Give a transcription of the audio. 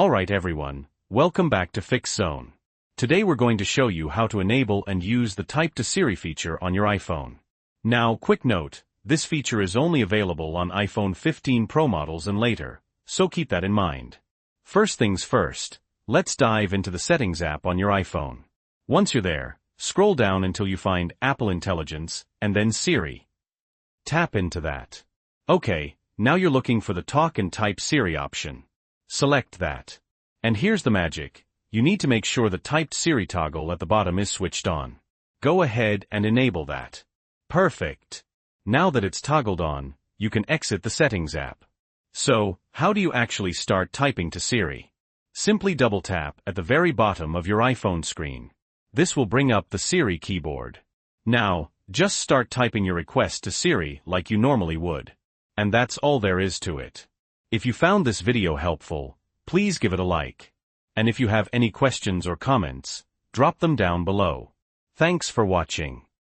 Alright everyone, welcome back to Fix Zone. Today we're going to show you how to enable and use the Type to Siri feature on your iPhone. Now, quick note, this feature is only available on iPhone 15 Pro models and later, so keep that in mind. First things first, let's dive into the Settings app on your iPhone. Once you're there, scroll down until you find Apple Intelligence, and then Siri. Tap into that. Okay, now you're looking for the Talk and Type Siri option. Select that. And here's the magic. You need to make sure the Typed Siri toggle at the bottom is switched on. Go ahead and enable that. Perfect. Now that it's toggled on, you can exit the Settings app. So, how do you actually start typing to Siri? Simply double-tap at the very bottom of your iPhone screen. This will bring up the Siri keyboard. Now, just start typing your request to Siri like you normally would. And that's all there is to it. If you found this video helpful, please give it a like. And if you have any questions or comments, drop them down below. Thanks for watching.